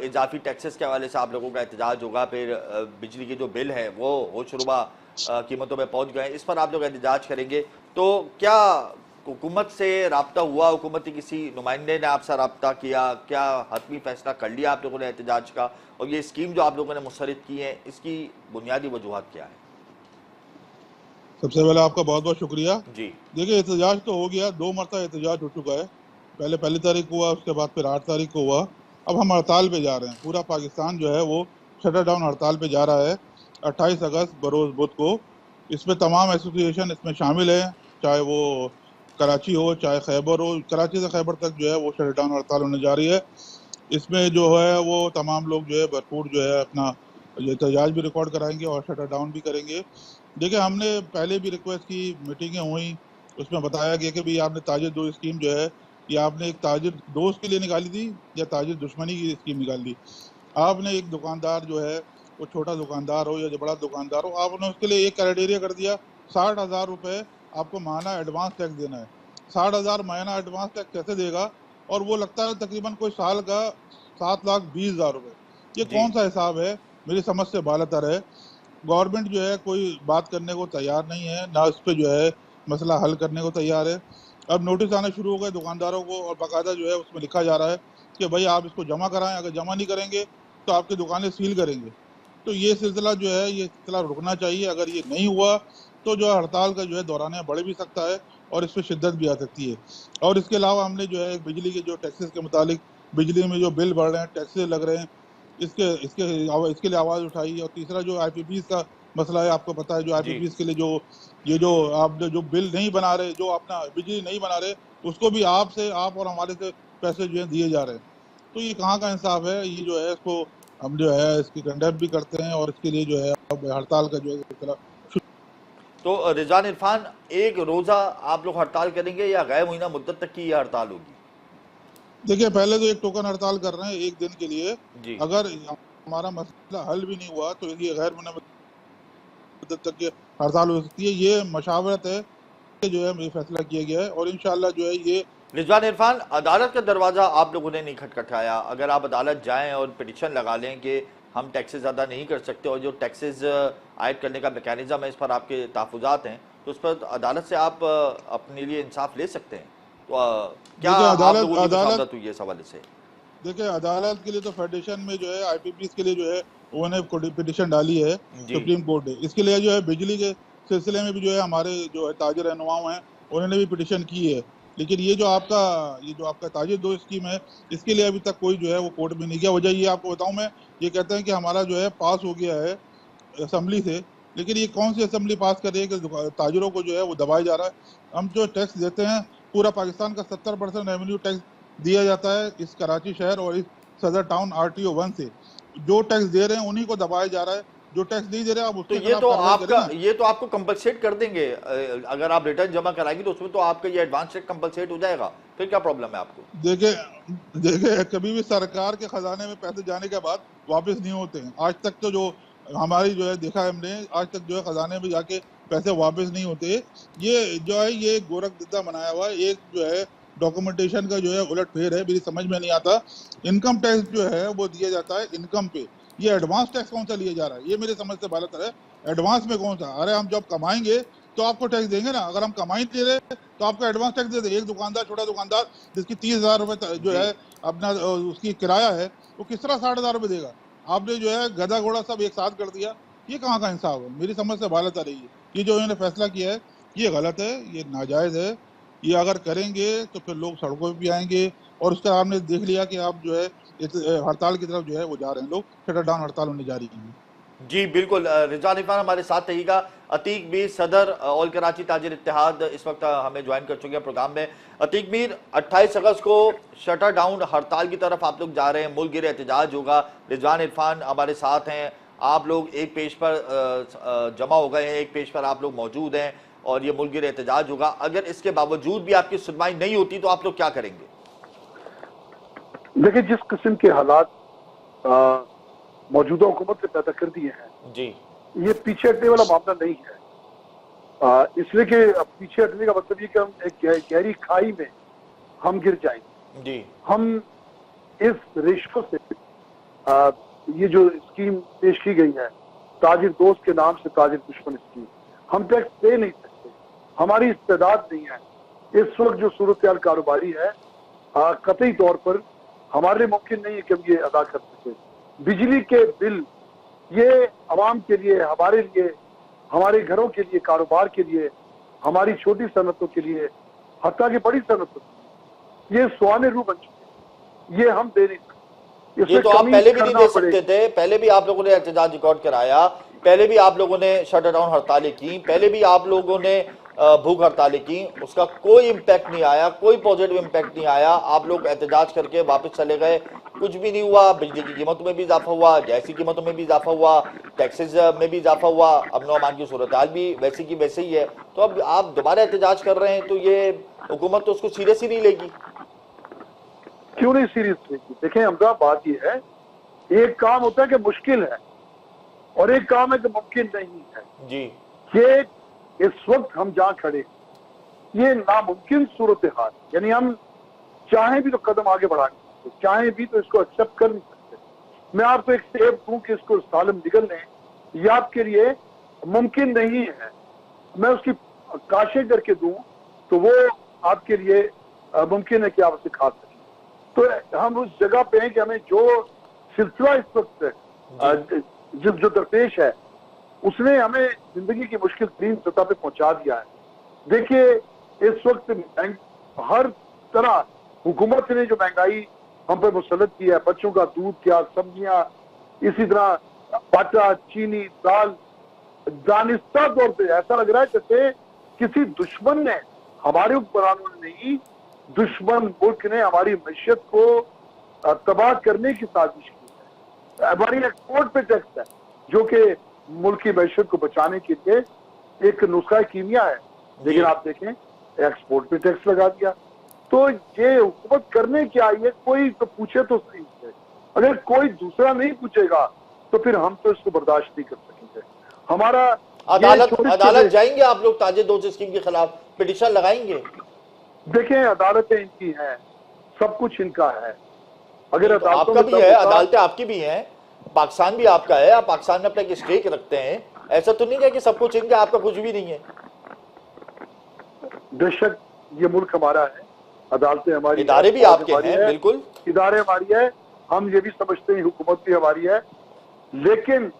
इजाफी टैक्सेस के हवाले से आप लोगों का एहतजाज होगा। फिर बिजली के जो बिल है वो होशरुबा कीमतों में पहुंच गए, इस पर आप लोग एहतजाज करेंगे। तो क्या हुकूमत से रब्ता हुआ, हुकूमती किसी नुमाइंदे ने आपसे रब्ता किया, क्या हतमी फैसला कर लिया आप लोगों ने एहतजाज का, और ये स्कीम जो आप लोगों ने मुस्तरद की है इसकी बुनियादी वजूहत क्या है? सबसे पहले आपका बहुत बहुत शुक्रिया जी। देखिए, एहतजाज तो हो गया, 2 मरतबा एहतजाज हो चुका है, पहले 1 तारीख को हुआ, उसके बाद फिर 8 तारीख को हुआ। अब हम हड़ताल पे जा रहे हैं, पूरा पाकिस्तान जो है वो शटर डाउन हड़ताल पे जा रहा है 28 अगस्त बरोज़ बुध को। इसमें तमाम एसोसिएशन इसमें शामिल है, चाहे वो कराची हो चाहे खैबर हो, कराची से खैबर तक जो है वो शटर डाउन हड़ताल होने जा रही है। इसमें जो है वो तमाम लोग जो है भरपूर जो है अपना एहतजाज भी रिकॉर्ड कराएंगे और शटर डाउन भी करेंगे। देखिए, हमने पहले भी रिक्वेस्ट की, मीटिंगें हुई, उसमें बताया गया कि भाई आपने ताजिर दो स्कीम जो है ये आपने एक ताजिर दोस्त के लिए निकाली थी या ताजिर दुश्मनी की स्कीम निकाल दी। आपने एक दुकानदार जो है वो छोटा दुकानदार हो या जो बड़ा दुकानदार हो, आपने उसके लिए एक क्राइटेरिया कर दिया, 60,000 रुपये आपको माहाना एडवांस टैक्स देना है। 60,000 महीना एडवांस टैक्स कैसे देगा और वो लगता है तकरीबन कोई साल का 7,20,000 रुपए। ये जी। कौन सा हिसाब है? मेरी समझ से बालातर है। गवर्नमेंट जो है कोई बात करने को तैयार नहीं है, ना उस पे जो है मसला हल करने को तैयार है। अब नोटिस आने शुरू हो गए दुकानदारों को, और बाकायदा जो है उसमें लिखा जा रहा है कि भाई आप इसको जमा कराएं, अगर जमा नहीं करेंगे तो आपकी दुकानें सील करेंगे। तो ये सिलसिला जो है, ये सिलसिला रुकना चाहिए। अगर ये नहीं हुआ तो जो है हड़ताल का जो है दौरानिया बढ़ भी सकता है और इसमें शिद्दत भी आ सकती है। और इसके अलावा हमने जो है बिजली के जो टैक्सेस के मुतालिक बिजली में जो बिल बढ़ रहे हैं, टैक्सेस लग रहे हैं, इसके लिए आवाज़ उठाई। और तीसरा जो IPPs का मसला है, आपको पता है जो जी। IPPs के लिए जो आप जो बिल नहीं बना रहे, जो अपना बिजली नहीं बना रहे, उसको भी आप और हमारे से पैसे जो है दिए जा रहे हैं। तो ये कहाँ का इंसाफ है? ये जो है इसको हम जो है इसकी कंडेम भी करते हैं, और इसके लिए जो है अब हड़ताल का जो है सिलसिला। तो रिजवान इरफान, एक रोजा आप लोग हड़ताल करेंगे या गैर मुइना मुद्दत तक की ये हड़ताल होगी? देखिए, पहले तो एक टोकन हड़ताल कर रहे हैं 1 दिन के लिए। जी। अगर हमारा मसला हल भी नहीं हुआ तो ये गैर मुइना मुद्दत तक की हड़ताल हो सकती है। ये मशावरत है जो है ये फैसला किया गया है, और इंशाल्लाह जो है ये। रिजवान इरफान, अदालत का दरवाज़ा आप लोगों ने नहीं खटखटाया। अगर आप अदालत जाएं और पिटिशन लगा लें कि हम टैक्सेस अदा नहीं कर सकते और जो टैक्सेस आयद करने का मैकेनिज्म है इस पर आपके तहफ़्फ़ुज़ात हैं, तो उस पर अदालत से आप अपने लिए इंसाफ ले सकते हैं। तो क्या देखिए, आप लोगों की मुशावरत हुई है इस हवाले से? देखिए, अदालत के लिए तो फेडरेशन में जो है IPPs के लिए जो है उन्होंने पिटिशन डाली है सुप्रीम कोर्ट ने। इसके लिए जो है बिजली के सिलसिले में भी जो है हमारे जो है ताजिर रहनुमाओं हैं, उन्होंने भी पिटिशन की है। लेकिन ये जो आपका ताजिर दो स्कीम है, इसके लिए अभी तक कोई जो है वो कोर्ट में नहीं गया। वजह ये आपको बताऊं मैं, ये कहते हैं कि हमारा जो है पास हो गया है असम्बली से, लेकिन ये कौन सी असम्बली पास कर रही है कि ताजिरों को जो है वो दबाया जा रहा है। हम जो टैक्स देते हैं, पूरा पाकिस्तान का 70% रेवेन्यू टैक्स दिया जाता है इस कराची शहर और इस सदर टाउन RTO 1 से। जो टैक्स दे रहे हैं उन्हीं को दबाया जा रहा है, जो टैक्स नहीं दे रहे हैं आप तो उसके खिलाफ कार्रवाई करें ना। ये तो आपको कंपलसेट कर देंगे। अगर आप रिटर्न जमा कराएंगे तो उसमें तो आपका ये एडवांस चेक कंपलसेट हो जाएगा। फिर क्या प्रॉब्लम है आपको? देखिए, कभी भी सरकार के खजाने में पैसे जाने के बाद वापस नहीं होते हैं। आज तक तो जो हमारी जो है देखा है हमने, आज तक जो है खजाने में जाके पैसे वापस नहीं होते। ये जो है ये गोरखदिद्दा बनाया हुआ है, एक जो है डॉक्यूमेंटेशन का जो है उलट फेर है। मेरी समझ में नहीं आता। इनकम टैक्स जो है वो दिया जाता है इनकम पे, ये एडवांस टैक्स कौन सा लिया जा रहा है? ये मेरे समझ से बालतर है। एडवांस में कौन सा? अरे हम जब कमाएंगे तो आपको टैक्स देंगे ना। अगर हम कमाई दे रहे तो आपको एडवांस टैक्स दे दे। एक दुकानदार, छोटा दुकानदार जिसकी 30,000 रुपए जो है अपना उसकी किराया है, वो किस तरह 60,000 रुपए देगा? आपने जो है गधा घोड़ा सब एक साथ कर दिया। ये कहाँ का इंसाफ है? मेरी समझ से बालतर है ये जो इन्होंने फैसला किया है ये गलत है, ये नाजायज है। ये अगर करेंगे तो फिर लोग सड़कों पे भी आएंगे, और उसका आपने देख लिया कि आप जो है हड़ताल की तरफ जो है वो जा रहे हैं, लोग शटर डाउन हड़ताल होने जा रही है। जी बिल्कुल। रिजवान इरफान हमारे साथ रहिएगा। अतीक मीर, सदर ऑल कराची ताजिर इत्तेहाद, इस वक्त हमें ज्वाइन कर चुके हैं प्रोग्राम में। अतीक मीर, 28 अगस्त को शटर डाउन हड़ताल की तरफ आप लोग जा रहे हैं, मुल्क गिर एहतजाज होगा। रिजवान इरफान हमारे साथ हैं। आप लोग एक पेज पर जमा हो गए हैं, एक पेज पर आप लोग मौजूद हैं और ये मुल्क गिर एहतजाज होगा। अगर इसके बावजूद भी आपकी सुनवाई नहीं होती तो आप लोग क्या करेंगे? देखिए, जिस किस्म के हालात मौजूदा हुकूमत ने पैदा कर दिए हैं जी, ये पीछे हटने वाला मामला नहीं है। इसलिए कि पीछे हटने का मतलब ये कि हम एक गहरी खाई में हम गिर जाएंगे। जी, हम इस रेशो से ये जो स्कीम पेश की गई है, ताजिर दोस्त के नाम से ताजिर दुश्मन स्कीम, हम टैक्स दे नहीं सकते। हमारी इस्तेदाद नहीं है। इस वक्त जो सूरत हाल कारोबारी है, कतई तौर पर हमारे लिए मुमकिन नहीं है कि हम ये अदा कर सके। बिजली के बिल ये आवाम के लिए, हमारे लिए, हमारे घरों के लिए, कारोबार के लिए, हमारी छोटी सनतों के लिए, हत्ता की बड़ी सनतों के लिए, ये स्वाने रू बन चुके। ये हम दे नहीं सकते। ये तो आप पहले भी नहीं दे सकते थे। पहले भी आप लोगों ने एहतजाज रिकॉर्ड कराया, पहले भी आप लोगों ने शटर डाउन हड़तालें की, पहले भी आप लोगों ने भूख हड़तालें की, उसका कोई इम्पैक्ट नहीं आया, कोई पॉजिटिव इम्पैक्ट नहीं आया। आप लोग एहतजाज करके वापस चले गए, कुछ भी नहीं हुआ। बिजली की कीमतों में भी इजाफा हुआ, गैस की कीमतों में भी इजाफा हुआ, टैक्सेस में भी इजाफा हुआ, अमन अमान की सूरत हाल भी वैसी की वैसे ही है। तो अब आप दोबारा एहतजाज कर रहे हैं तो ये हुकूमत तो उसको सीरियस ही नहीं लेगी। क्यों नहीं सीरियस लेगी? देखें हमजा, बात ये है, एक काम होता है कि मुश्किल है और एक काम है कि मुमकिन नहीं है जी। ये इस वक्त हम जहां खड़े, ये नामुमकिन सूरत हाल, यानी हम चाहे भी तो कदम आगे बढ़ा नहीं सकते, चाहे भी तो इसको एक्सेप्ट कर नहीं सकते। मैं आपको एक सेब दूं कि इसको सालम निकल लें, ये आपके लिए मुमकिन नहीं है। मैं उसकी काशें करके दूं तो वो आपके लिए मुमकिन है कि आप उसे खा सकें। तो हम उस जगह पे हैं कि हमें जो सिलसिला इस वक्त जो दरपेश है उसने हमें जिंदगी की मुश्किल तरीन सतह पे पहुंचा दिया है। देखिए इस वक्त हर तरह हुकूमत ने जो महंगाई हम पर मुसल्लत की है, बच्चों का दूध क्या, सब्जियां, इसी तरह आटा, चीनी, दाल, दानिस्ता तौर पे ऐसा लग रहा है जैसे किसी दुश्मन ने, हमारे हुक्मरानों ने नहीं, दुश्मन मुल्क ने हमारी मैशियत को तबाह करने की साजिश की है। हमारी एक्सपोर्ट पे टैक्स है जो कि मुल्क की मैशियत को बचाने के लिए एक नुस्खा कीमिया है, लेकिन आप देखें एक्सपोर्ट पे टैक्स लगा दिया। तो ये हुकूमत करने क्या आई है, कोई तो पूछे तो सही है। अगर कोई दूसरा नहीं पूछेगा तो फिर हम तो इसको बर्दाश्त नहीं कर सकेंगे। हमारा अदालत जाएंगे आप लोग ताजिर दोस्त स्कीम के खिलाफ पिटीशन लगाएंगे? देखें अदालतें इनकी हैं, सब कुछ इनका है। अगर तो आपका भी है, अदालतें आपकी भी हैं, पाकिस्तान भी आपका है, आप पाकिस्तान में अपना एक स्टेक रखते हैं, ऐसा तो नहीं है कि सब कुछ इनका आपका कुछ भी नहीं है? बेशक ये मुल्क हमारा है, अदालतें हमारी, इदारे भी आपके हैं, बिल्कुल इदारे हमारी है, हम ये भी समझते हैं हुकूमत भी हमारी है, लेकिन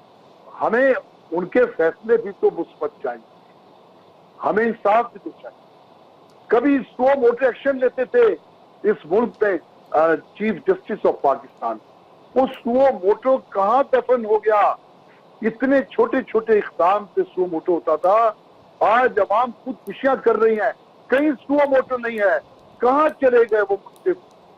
हमें उनके फैसले भी तो मुस्बत चाहिए, हमें इंसाफ भी तो चाहिए। कभी स्लो मोटर एक्शन लेते थे इस मुल्क में चीफ जस्टिस ऑफ पाकिस्तान, वो स्लो मोटो कहां दफन हो गया? इतने छोटे छोटे इक़दाम से स्लो मोटो होता था, आज अवाम खुदकुशियां कर रही हैं, कहीं स्लो मोटो नहीं है। कहां चले गए वो मुस्लिम,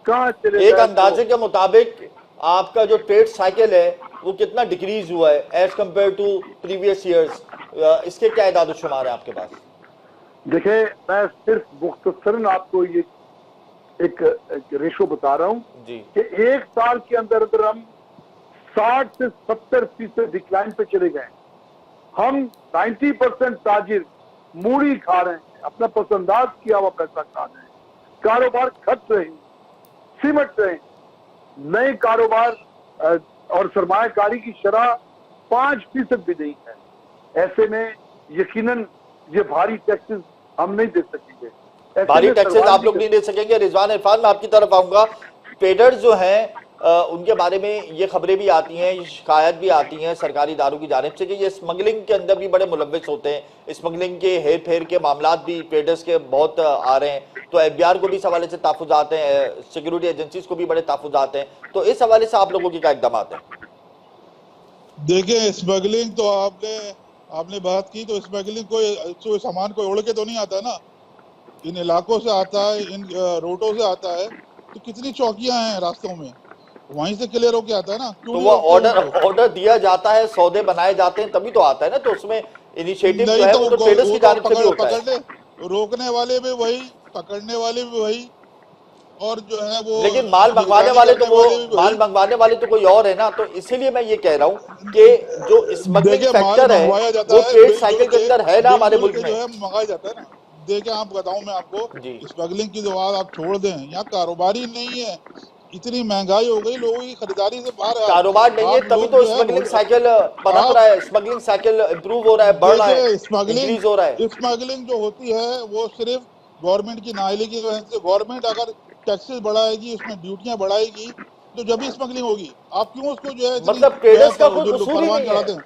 कहां चले गए? एक अंदाजे के मुताबिक आपका जो ट्रेड साइकिल है वो कितना डिक्रीज हुआ है as compare to previous years, इसके क्या इदाद शुमार है आपके पास? देखें मैं सिर्फ मुख्तसरन आपको ये एक रेशो बता रहा हूं कि एक साल के अंदर अंदर हम 60 से 70% डिक्लाइन पे चले गए। हम 90% ताजिर मूड़ी खा रहे हैं, अपना पसंदाज किया हुआ पैसा खा रहे हैं, कारोबार खट रहे हैं, सिमट रहे हैं, नए कारोबार और सरमायाकारी की शरह 5% भी नहीं है। ऐसे में यकीनन ये भारी टैक्सेस हम नहीं दे सकेंगे, भारी टैक्सेस आप लोग नहीं दे सकेंगे। रिजवान इरफान मैं आपकी तरफ आऊंगा, ट्रेडर्स जो हैं उनके बारे में ये खबरें भी आती हैं, ये शिकायत भी आती हैं सरकारी इदारों की जानिब से कि ये स्मगलिंग के अंदर भी बड़े मुलव्विस होते हैं, स्मगलिंग के हेर फेर के मामला भी ट्रेडर्स के बहुत आ रहे हैं। तो FBI को भी इस हवाले से तहफ़्फ़ुज़ात हैं, सिक्योरिटी एजेंसीज को भी बड़े तहफ़्फ़ुज़ात हैं, तो इस हवाले से आप लोगों के क्या इक़दाम हैं? देखिए स्मगलिंग तो आपने बात की, तो स्मगलिंग कोई सामान कोई उड़ के तो नहीं आता ना, इन इलाकों से आता है, इन रोडों से आता है। तो कितनी चौकियां हैं रास्तों में, वहीं से क्लियर होके आता है ना। तो वो ऑर्डर दिया जाता है, सौदे बनाए जाते हैं, तभी तो आता है ना। तो उसमें इनिशिएटिव जो है वो तो ट्रेडर्स की जानिब से भी होता है। रोकने वाले भी वही, पकड़ने वाले भी वही, और जो है वो लेकिन माल मंगवाने वाले तो कोई और है ना। तो इसीलिए मैं ये कह रहा हूँ कि जो स्मगलिंग फैक्टर है वो ट्रेड साइकिल के अंदर है ना हमारे मुल्क में, मंगाया जाता है ना। देखिए आप बताऊं मैं आपको, स्मगलिंग की जो बात आप छोड़ दें, यहाँ कारोबारी नहीं है, इतनी महंगाई हो गई, लोगों की खरीदारी से बाहर कारोबार नहीं है, तभी तो स्मगलिंग साइकिल पनप रहा है, स्मगलिंग साइकिल इंप्रूव हो रहा है, बढ़ रहा है, इंक्रीज हो रहा है। स्मगलिंग जो होती है वो सिर्फ गवर्नमेंट की नाअहली की वजह से, गवर्नमेंट अगर टैक्सेस बढ़ाएगी, उसमें ड्यूटियां बढ़ाएगी, तो जब भी स्मगलिंग होगी। आप क्यों उसको जो है मतलब ट्रेडर्स का कोई कसूर ही नहीं है,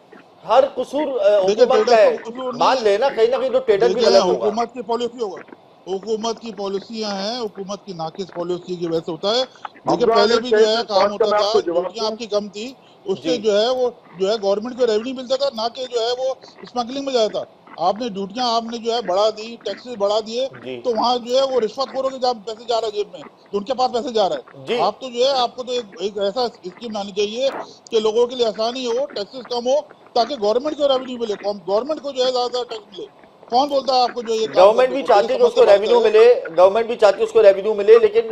हर कसूर हुकूमत का है। मान लेना कहीं ना कहीं तो ट्रेडर भी गलत होगा। हुकूमत की पॉलिसी होगा, हुकूमत की पॉलिसियां हैं, हुकूमत की नाकिस पॉलिसी की वजह से होता है। देखिए पहले भी जो है काम होता था, ड्यूटियां आपकी कम थी, उससे जो है वो जो है गवर्नमेंट को रेवेन्यू मिलता था, ना कि जो है वो स्मगलिंग में जाता था। आपने ड्यूटियां आपने जो है बढ़ा दी, टैक्सेस बढ़ा दिए, तो वहाँ जो है वो रिश्वतखोरों के पैसे जा रहा है जेब में, तो उनके पास पैसे जा रहा है। आप तो जो है आपको तो एक ऐसा स्कीम लानी चाहिए कि लोगों के लिए आसानी हो, टैक्सेस कम हो, ताकि गवर्नमेंट को रेवेन्यू मिले, गवर्नमेंट को जो है ज्यादा टैक्स मिले। कौन बोलता है आपको जो ये गवर्नमेंट भी चाहती है कि उसको रेवेन्यू मिले, गवर्नमेंट भी चाहती है उसको रेवेन्यू मिले, लेकिन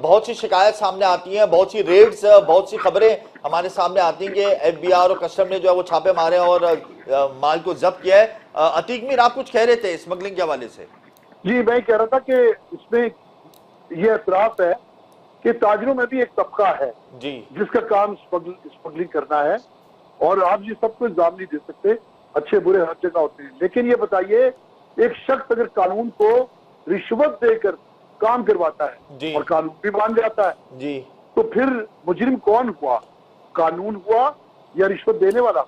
बहुत सी शिकायत सामने आती हैं, बहुत सी रेड्स, बहुत सी खबरें हमारे सामने आती हैं कि FBI और कस्टम ने जो है वो छापे मारे और माल को जब्त किया है। अतीक मीर आप कुछ कह रहे थे स्मगलिंग के हवाले से? जी मैं कह रहा था कि इसमें ये एतराफ है कि ताजिरों में भी एक तबका है जी जिसका काम स्मगलिंग करना है, और आप ये सबको इल्जाम नहीं दे सकते, अच्छे बुरे हर जगह होते हैं। लेकिन ये बताइए, एक शख्स अगर कानून को रिश्वत देकर काम करवाता जी। है और कानून भी मान जाता है, जी, तो फिर मुजरिम कौन हुआ? कानून हुआ या रिश्वत देने वाला?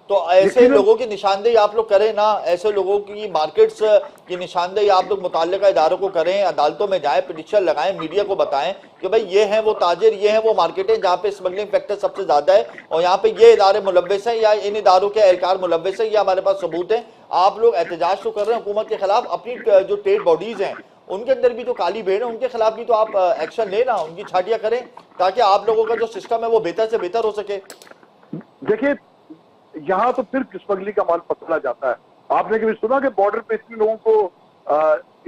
तो ऐसे लेकिन- लोगों की निशानदेही आप लोग करें ना, ऐसे लोगों की मार्केट्स की निशानदेही आप लोग मुतल्लिका इदारों को करें, अदालतों में जाएं, पिटीशन लगाएं, मीडिया को बताएं कि भाई ये हैं वो ताजिर, ये हैं वो मार्केटें जहाँ पे स्मगलिंग फैक्टर सबसे ज्यादा है, और यहाँ पे ये इदारे मुलव्वस हैं या इन इदारों के एहलकार मुलव्वस हैं, ये हमारे पास सबूत है। आप लोग एहतजाज तो कर रहे हैं हुकूमत के खिलाफ, अपनी जो ट्रेड बॉडीज हैं उनके अंदर भी जो काली भेड़ है उनके खिलाफ भी तो आप एक्शन लेना, उनकी छाटियां करें, ताकि आप लोगों का जो सिस्टम है वो बेहतर से बेहतर हो सके। देखिए, यहाँ तो फिर स्मगलिंग का माल पकड़ा जाता है। आपने कभी सुना कि बॉर्डर पे इतने लोगों को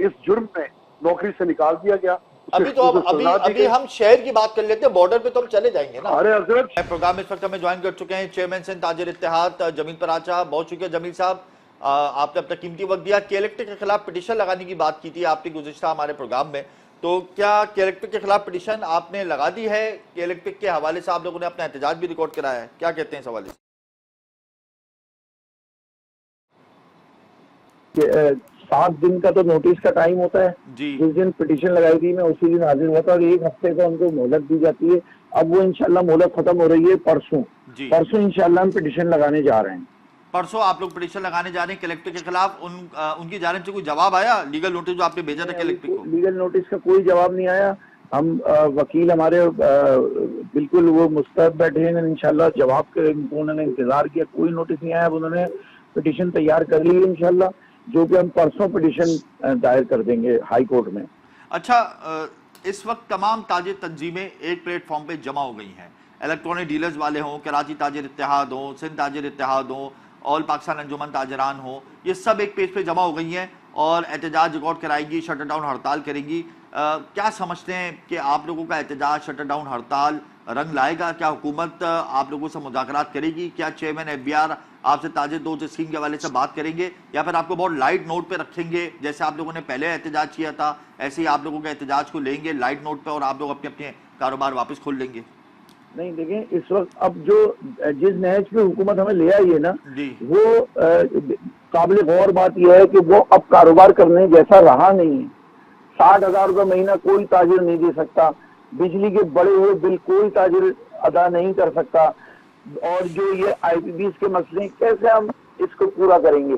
इस जुर्म में नौकरी से निकाल दिया गया? अभी तो अभी हम शहर की बात कर लेते हैं, बॉर्डर पे तो हम चले जाएंगे ना। अरे हजरत, प्रोग्राम इस वक्त हमें ज्वाइन कर चुके हैं चेयरमैन सिंध ताजिर इत्तेहाद जमील पराचा। बहुत शुक्रिया जमील साहब, आपने अपना कीमती वक्त दिया। के के खिलाफ पिटीशन लगाने की बात की थी आपने गुज़िश्ता हमारे प्रोग्राम में, तो क्या के के खिलाफ पिटीशन आपने लगा दी है? के के हवाले से आप लोगों ने अपना एहतजाज भी रिकॉर्ड कराया है, क्या कहते हैं इस हवाले से? 7 दिन का तो नोटिस का टाइम होता है। जी जिस दिन पिटीशन लगाई थी मैं उसी दिन हाजिर हुआ था, और 1 हफ्ते का उनको मोहलत दी जाती है। अब वो इंशाल्लाह मोहलत खत्म हो रही है परसों। जी, परसों इंशाल्लाह हम पिटीशन लगाने जा रहे हैं। परसों आप लोग पिटीशन लगाने जा रहे हैं कलेक्टर के खिलाफ। उनकी जानिब से कोई जवाब आया? लीगल नोटिस जो आपने भेजा था कलेक्टर को? लीगल नोटिस का कोई जवाब नहीं आया। हम वकील हमारे बिल्कुल वो मुस्तैद बैठे हैं, इंशाल्लाह जवाब के उन्होंने इंतजार किया, कोई नोटिस नहीं आया। अब उन्होंने पिटीशन तैयार कर ली है इंशाल्लाह, जो कि हम परसों पिटीशन दायर कर देंगे हाई कोर्ट में। अच्छा, इस वक्त तमाम ताजिर तंजीमें एक प्लेटफॉर्म पे जमा हो गई हैं। इलेक्ट्रॉनिक डीलर्स वाले हों, कराची ताजिर इत्तेहाद हो, सिंध ताजिर इत्तेहाद हो, ऑल पाकिस्तान अंजुमन ताजरान हो, ये सब एक पेज पे जमा हो गई हैं और एहतजाज रिकॉर्ड कराएगी, शटर डाउन हड़ताल करेंगी। क्या समझते हैं कि आप लोगों का एहतजाज, शटर डाउन हड़ताल रंग लाएगा? क्या हुकूमत आप लोगों से मुज़ाकरात करेगी? क्या चेयरमैन FBR आपसे ताजिर दोस्त स्कीम के हवाले से बात करेंगे, या फिर आपको बहुत लाइट नोट पे रखेंगे? जैसे आप लोगों ने पहले एहतजाज किया था ऐसे ही आप लोगों के एहतजाज को लेंगे लाइट नोट पे और आप लोग अपने अपने कारोबार वापस खोल लेंगे? नहीं, देखें, इस वक्त अब जो जिस नहज पे हुकूमत हमें ले आई है ना, जी, वो काबिल गौर बात यह है कि वो अब कारोबार करने जैसा रहा नहीं है। 60,000 रुपये महीना कोई ताजिर नहीं दे सकता, बिजली के बड़े हुए बिल कोई ताजिर अदा नहीं कर सकता, और जो ये IPBs के मसले कैसे हम इसको पूरा करेंगे?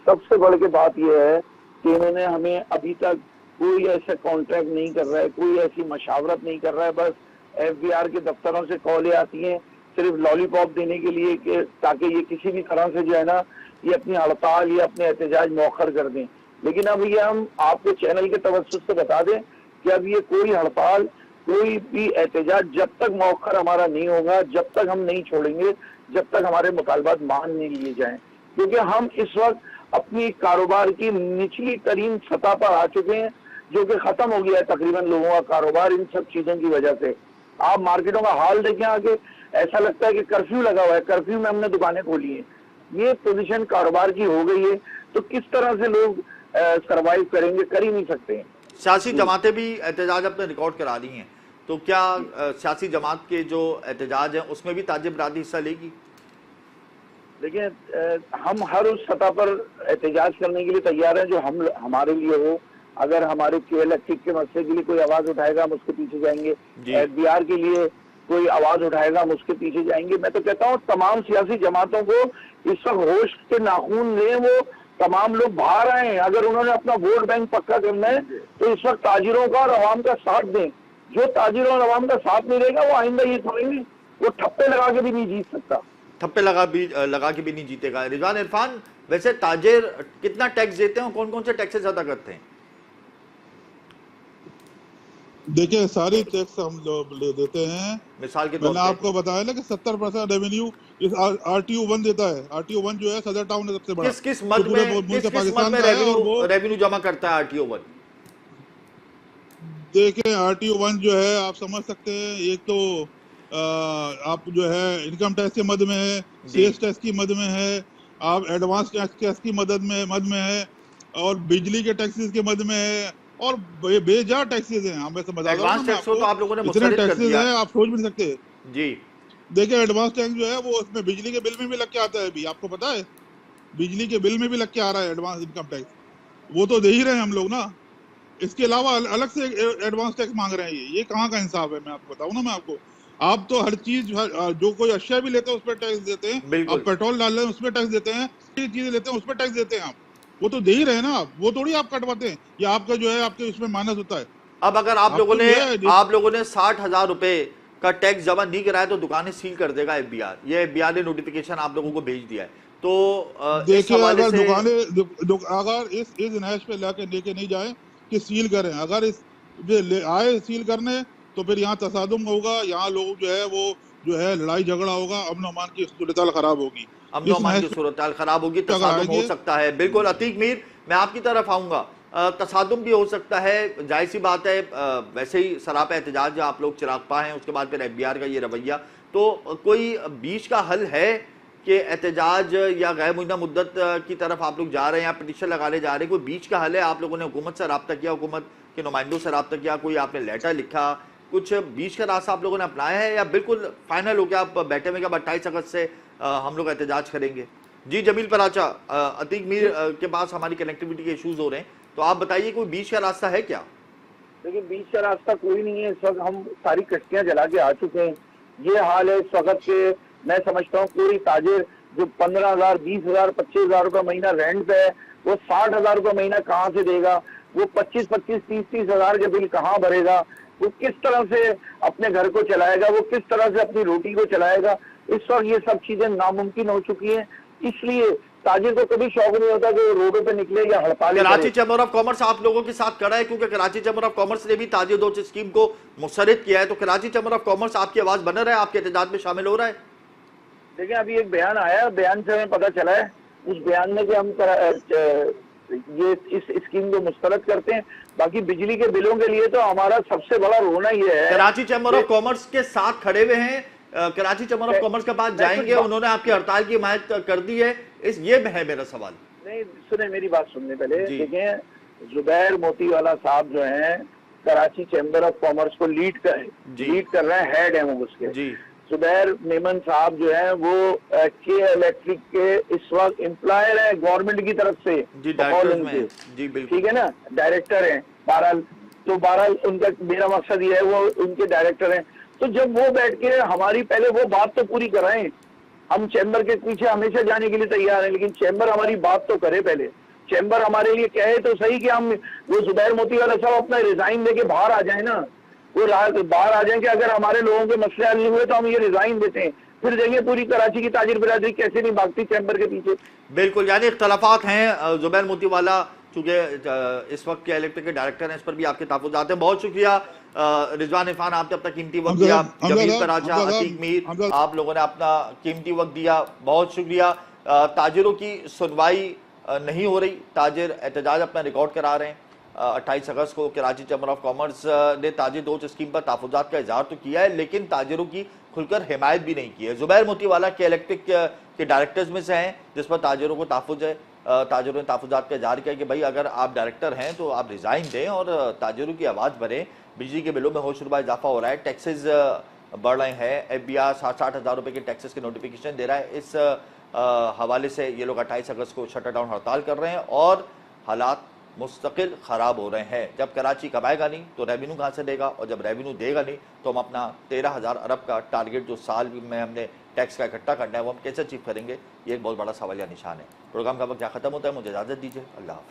सबसे बढ़ के बात यह है कि इन्होंने हमें अभी तक कोई ऐसा कॉन्ट्रैक्ट नहीं कर रहा है, कोई ऐसी मशावरत नहीं कर रहा है। बस FBR के दफ्तरों से कॉलें आती हैं सिर्फ लॉलीपॉप देने के लिए कि ताकि ये किसी भी तरह से जो है ना ये अपनी हड़ताल या अपने एहतजाज मौखर कर दें। लेकिन अब ये हम आपके चैनल के तवज्जुह से बता दें कि अब ये कोई हड़ताल, कोई भी एहतजाज जब तक मौखर हमारा नहीं होगा, जब तक हम नहीं छोड़ेंगे, जब तक हमारे मुतालबात मान नहीं लिए जाएं। क्योंकि हम इस वक्त अपनी कारोबार की निचली तरीन सतह पर आ चुके हैं, जो कि खत्म हो गया है तकरीबन लोगों का कारोबार इन सब चीजों की वजह से। आप मार्केटों का हाल देखें आगे, ऐसा लगता है कि कर्फ्यू लगा हुआ है, कर्फ्यू में हमने दुकानें खोली हैं। ये पोजीशन कारोबार की हो गई है, तो किस तरह से लोग सरवाइव करेंगे? कर ही नहीं सकते हैं। सियासी जमातें भी एहतजाज अपने रिकॉर्ड करा दी हैं, तो क्या सियासी जमात के जो एहतजाज हैं उसमें भी ताजिर बरादरी हिस्सा लेगी? देखिए, हम हर उस सतह पर एहतजाज करने के लिए तैयार हैं जो हमारे लिए हो। अगर हमारे इलेक्ट्रिक के मसले के लिए कोई आवाज उठाएगा हम उसके पीछे जाएंगे, FBR के लिए कोई आवाज उठाएगा हम उसके पीछे जाएंगे। मैं तो कहता हूँ तमाम सियासी जमातों को इस वक्त होश के नाखून लें, वो तमाम लोग बाहर आए हैं। अगर उन्होंने अपना वोट बैंक पक्का करना है तो इस वक्त ताजिरों का और अवाम का साथ दें। जो ताजिरों और अवाम का साथ नहीं रहेगा वो आइंदा ये समझेंगे वो ठप्पे लगा के भी नहीं जीत सकता, थप्पे लगा के भी नहीं जीतेगा। रिजवान इरफान, वैसे ताजिर कितना टैक्स देते हैं, कौन कौन से टैक्सेस अदा करते हैं? देखिए, सारी टैक्स हम लोग ले देते हैं। मिसाल के तौर मैंने पे आपको बताया ना कि 70% रेवेन्यू इस RTO 1 देता है। RTO 1 जो है सदर टाउन है सबसे बड़ा, किस मद जो पूरे में मुल्क किस पाकिस्तान मद में का है। और वो रेवेन्यू जमा करता है RTO 1? देखिए, RTO 1 जो है आप समझ सकते हैं, एक तो आप जो है इनकम टैक्स के मद में है, सेल्स टैक्स की मद में है, आप एडवांस टैक्स की मद में है, और बिजली के टैक्सेस के मद में है, और बेजा टैक्सेस हैं। हम वैसे बता एडवांस टैक्स को तो आप लोगों ने इतने मुस्तरद कर टैक्सेस दिया हैं, आप सोच भी नहीं सकते। जी। देखिए एडवांस टैक्स जो है वो उसमें बिजली के बिल में भी लग के आता है, अभी आपको पता है, बिजली के बिल में भी लग के आ रहा है एडवांस इनकम टैक्स, वो तो दे ही रहे हैं हम लोग ना। इसके अलावा अलग से एडवांस टैक्स मांग रहे हैं, ये कहाँ का इंसाफ है? मैं आपको बताऊं ना, मैं आपको, आप तो हर चीज, जो कोई अशिया भी लेते हैं उस पर टैक्स देते हैं, बिल्कुल। आप पेट्रोल डाल रहे हैं उस पर टैक्स देते हैं, चीजें लेते हैं उस पर टैक्स देते हैं, आप वो तो दे ही रहे हैं ना, आप वो थोड़ी आप कटवाते हैं, या आपका जो है आपके उसमें माइनस होता है। अब अगर आप लोगों आपको ने जो है आप लोगों ने 60,000 रुपए का टैक्स जमा नहीं कराया तो दुकानें सील कर देगा एफबीआर। ये एफबीआर ने नोटिफिकेशन आप लोगों को भेज दिया है। तो इस देखिए हवाले अगर से अगर इस नहज पे लेके नहीं जाए कि सील करें, अगर इस आए सील करने तो फिर यहाँ तसादुम होगा, यहाँ लोग जो है वो जो है लड़ाई झगड़ा होगा, अमन अमान की सूरत खराब होगी। अमन अमान की सूरत खराब होगी, तसादुम हो सकता है। बिल्कुल अतीक मीर, मैं आपकी तरफ आऊंगा। तसादुम भी हो सकता है, जाहिर सी बात है। वैसे ही सरापा एहतजाज जो आप लोग चिराग पा हैं, उसके बाद फिर एफबीआर का ये रवैया, तो कोई बीच का हल है कि एहतजाज या गैर मुइना मुद्दत की तरफ आप लोग जा रहे हैं या पिटीशन लगाने जा रहे हैं? कोई बीच का हल है? आप लोगों ने हुकूमत से रब्ता किया, हुकूमत के नुमाइंदों से रब्ता किया, कोई आपने लेटर लिखा, कुछ बीच का रास्ता आप लोगों ने अपनाया है, या बिल्कुल फाइनल हो गया आप बैठे हुए 28 अगस्त से हम लोग एहतजाज करेंगे? जी जमील पराचा, अतीक मीर के पास हमारी कनेक्टिविटी के इश्यूज हो रहे हैं, तो आप बताइए कोई बीच का रास्ता है क्या? देखिए बीच का रास्ता कोई नहीं है। इस वक्त हम सारी कश्तियां जला के आ चुके हैं। ये हाल है इस वक्त के। मैं समझता हूँ कोई ताजिर जो 15,000, 20,000, 25,000 रुपये महीना रेंट पे है, वो 60,000 रुपये महीना कहाँ से देगा? वो 25-25, 30-30 हजार के बिल कहाँ भरेगा? वो किस तरह से अपने घर को चलाएगा? वो किस तरह से अपनी रोटी को चलाएगा? इस वक्त ये सब चीजें नामुमकिन हो चुकी हैं। इसलिए ताजिर को कभी शौक नहीं होता कि वो रोडों पे निकले या हड़ताल। कराची चैम्बर ऑफ कॉमर्स आप लोगों के साथ खड़ा है, क्योंकि कराची चैम्बर ऑफ कॉमर्स ने भी ताजिर दोस्त स्कीम को मुस्तरद किया है, तो कराची चैम्बर ऑफ कॉमर्स आपकी आवाज बना रहा है, आपके एहतजाज में शामिल हो रहा है? देखिए अभी एक बयान आया, बयान से हमें पता चला है, उस बयान में कि हम ये इस स्कीम को मुस्तरद करते हैं। बाकी बिजली के बिलों के लिए तो हमारा सबसे बड़ा रोना ये है। कराची चैम्बर ऑफ कॉमर्स के साथ खड़े हुए हैं, कराची चैम्बर ऑफ कॉमर्स के पास जाएंगे, उन्होंने आपकी हड़ताल की हिमायत कर दी है, ये है मेरा सवाल। नहीं सुने, मेरी बात सुनने पहले। देखें जुबैर मोतीवाला साहब जो हैं कराची चैम्बर ऑफ कॉमर्स को लीड कर रहे हैं, हेड है वो उसके। जी जुबैर मेमन साहब जो है वो के इलेक्ट्रिक के इस वक्त एम्प्लॉयर है गवर्नमेंट की तरफ से। जी डायरेक्टर में, जी बिल्कुल ठीक है ना, डायरेक्टर है। बहरहाल उनका मेरा मकसद ये है वो उनके डायरेक्टर हैं। तो जब वो बैठ के हमारी पहले वो बात तो पूरी कराएं। हम चैम्बर के पीछे हमेशा जाने के लिए तैयार हैं, लेकिन चैम्बर हमारी बात तो करे पहले। चैम्बर हमारे लिए कहे तो सही कि हम वो जुबैर मोतीवाला साहब अपना रिजाइन देके बाहर आ जाए ना, वो बाहर आ जाए कि अगर हमारे लोगों के मसले हल नहीं हुए तो हम ये रिजाइन देते हैं, फिर देंगे पूरी कराची की ताजिर बिरादरी कैसे नहीं भागती चैम्बर के पीछे। बिल्कुल, यानी इख्तलाफात हैं। जुबैर मोतीवाला चूंकि इस वक्त के इलेक्ट्रिक के डायरेक्टर हैं, इस पर भी आपके तहफ़्फ़ुज़ात हैं। बहुत शुक्रिया रिजवान इरफान, आपने अपना कीमती वक्त दिया। जमील पराचा, अतीक मीर, आप लोगों ने अपना कीमती वक्त दिया, बहुत शुक्रिया। ताजिरों की सुनवाई नहीं हो रही, ताजिर एहतजाज अपना रिकॉर्ड करा रहे हैं। 28 अगस्त को कराची चैम्बर ऑफ कॉमर्स ने ताजिर दोस्त स्कीम पर तहफ़्फ़ुज़ात का इज़हार तो किया है, लेकिन ताजिरों की खुलकर हिमायत भी नहीं की है। जुबैर मोतीवाला के इलेक्ट्रिक के डायरेक्टर्स में से हैं, जिस पर ताजिरों को तहफ़्फ़ुज़ है। ताजिरों ने तहफ़्फ़ुज़ात का इज़हार किया कि भाई अगर आप डायरेक्टर हैं तो आप रिज़ाइन दें और ताजिरों की आवाज़ भरें। बिजली के बिलों में होशरुबा इजाफा हो रहा है, टैक्सेस बढ़ रहे हैं, एफबीआर 60-60 हज़ार रुपये के टैक्सेस के नोटिफिकेशन दे रहा है। इस हवाले से ये लोग 28 अगस्त को शटर डाउन हड़ताल कर रहे हैं और हालात मुस्तकिल ख़राब हो रहे हैं। जब कराची कमाएगा नहीं तो रेवेन्यू कहाँ से देगा, और जब रेवेन्यू देगा नहीं तो हम अपना 13,000 अरब का टारगेट जो साल में हमने टैक्स का इकट्ठा करना है वो हम कैसे अचीव करेंगे, ये एक बहुत बड़ा सवालिया निशान है। प्रोग्राम का वक्त यहाँ खत्म होता है, मुझे इजाज़त दीजिए, अल्लाह हाफ़िज़।